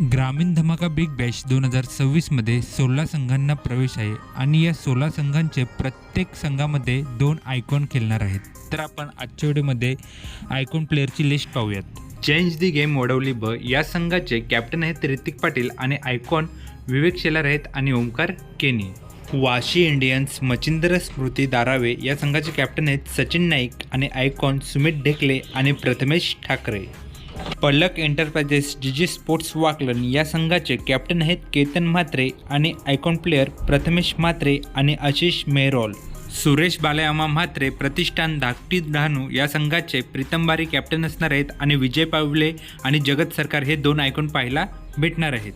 ग्रामीण धमाका big Bash 2026मध्ये 16 संघांना प्रवेश आहे आणि या 16 संघांचे प्रत्येक संघामध्ये 2 आयकॉन खेळणार आहेत. तर आपण आजच्या व्हिडिओमध्ये आयकॉन प्लेअरची लिस्ट पाहूयात. चेंज दी गेम वडवली ब या संघाचे कॅप्टन आहेत ऋतिक पाटील आणि आयकॉन विवेक शेलार आहेत आणि ओमकार केनी. वाशी इंडियन्स मचिंद्र स्मृती दारावे या संघाचे कॅप्टन आहेत सचिन नाईक आणि आयकॉन सुमित ढेकले आणि प्रथमेश ठाकरे. पलक एंटरप्राइजेस जीजी स्पोर्ट्स वाकलन या संघाचे कॅप्टन आहेत केतन म्हात्रे आणि आयकॉन प्लेअर प्रथमेश म्हात्रे आणि आशिष मेहरोल. सुरेश बालयामा म्हात्रे प्रतिष्ठान धाकटी डहाणू या संघाचे प्रीतम बारी कॅप्टन असणार आहेत आणि विजय पावले आणि जगत सरकार हे 2 आयकॉन पाहायला भेटणार आहेत.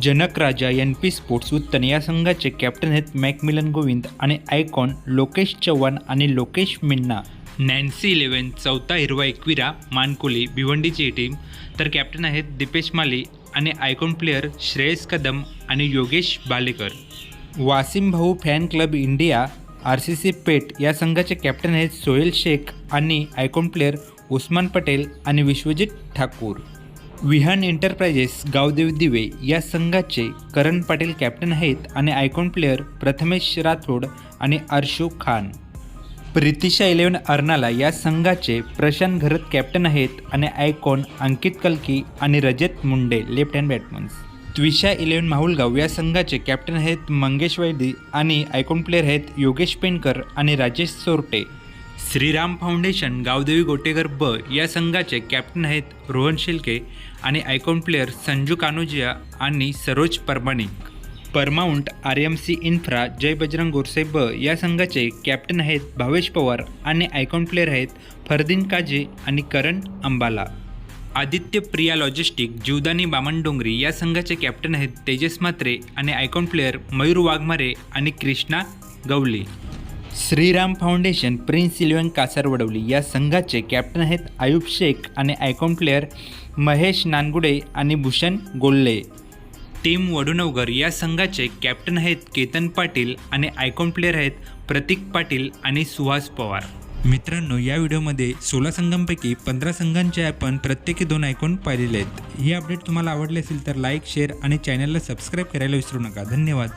जनक राजा NP स्पोर्ट्स उत्तन या संघाचे कॅप्टन आहेत मॅकमिलन गोविंद आणि आयकॉन लोकेश चव्हाण आणि लोकेश मिन्ना. नॅन्सी 11 चौथा हिरवा एकविरा मानकोली भिवंडीची टीम, तर कॅप्टन आहेत दीपेश माली आणि आयकॉन प्लेअर श्रेयस कदम आणि योगेश बालेकर. वासिम भाऊ फॅन क्लब इंडिया RCC पेट या संघाचे कॅप्टन आहेत सोहेल शेख आणि आयकॉन प्लेअर उस्मान पटेल आणि विश्वजित ठाकूर. विहान एंटरप्राइजेस गावदेव दिवे या संघाचे करण पाटील कॅप्टन आहेत आणि आयकॉन प्लेअर प्रथमेश राठोड आणि अर्शू खान. प्रितिशा 11 अर्नाला या संघाचे प्रशांत घरत कॅप्टन आहेत आणि आयकॉन अंकित कलकी आणि रजत मुंडे लेफ्ट हँड बॅट्समन्स. त्विषा 11 माहुलगाव या संघाचे कॅप्टन आहेत मंगेश वैदी आणि आयकॉन प्लेअर आहेत योगेश पेनकर आणि राजेश सोरटे. श्रीराम फाउंडेशन गावदेवी गोटेगर ब या संघाचे कॅप्टन आहेत रोहन शिल्के आणि आयकॉन प्लेअर संजू कानोजिया आणि सरोज परमाणिक. परमाउंट RMC इन्फ्रा जय बजरंग गोरसे ब या संघाचे कॅप्टन आहेत भावेश पवार आणि आयकॉन प्लेअर आहेत फरदीन काजे आणि करण अंबाला. आदित्य प्रिया लॉजिस्टिक जीवदानी बामणडोंगरी या संघाचे कॅप्टन आहेत तेजस म्हात्रे आणि आयकॉन प्लेअर मयूर वाघमारे आणि कृष्णा गवली. श्रीराम फाउंडेशन प्रिन्स 11 कासारवडवली या संघाचे कॅप्टन आहेत आयुब शेख आणि आयकॉन प्लेअर महेश नानगुडे आणि भूषण गोल्ले. टीम वडुनवगर या संघाचे कॅप्टन आहेत केतन पाटील आणि आयकॉन प्लेअर आहेत प्रतीक पाटील आणि सुहास पवार. मित्रांनो, या व्हिडिओमध्ये 16 संघांपैकी 15 संघांचे आपण प्रत्येकी 2 आयकॉन पाहिलेले आहेत. ही अपडेट तुम्हाला आवडली असेल तर लाईक, शेअर आणि चॅनलला सबस्क्राईब करायला विसरू नका. धन्यवाद.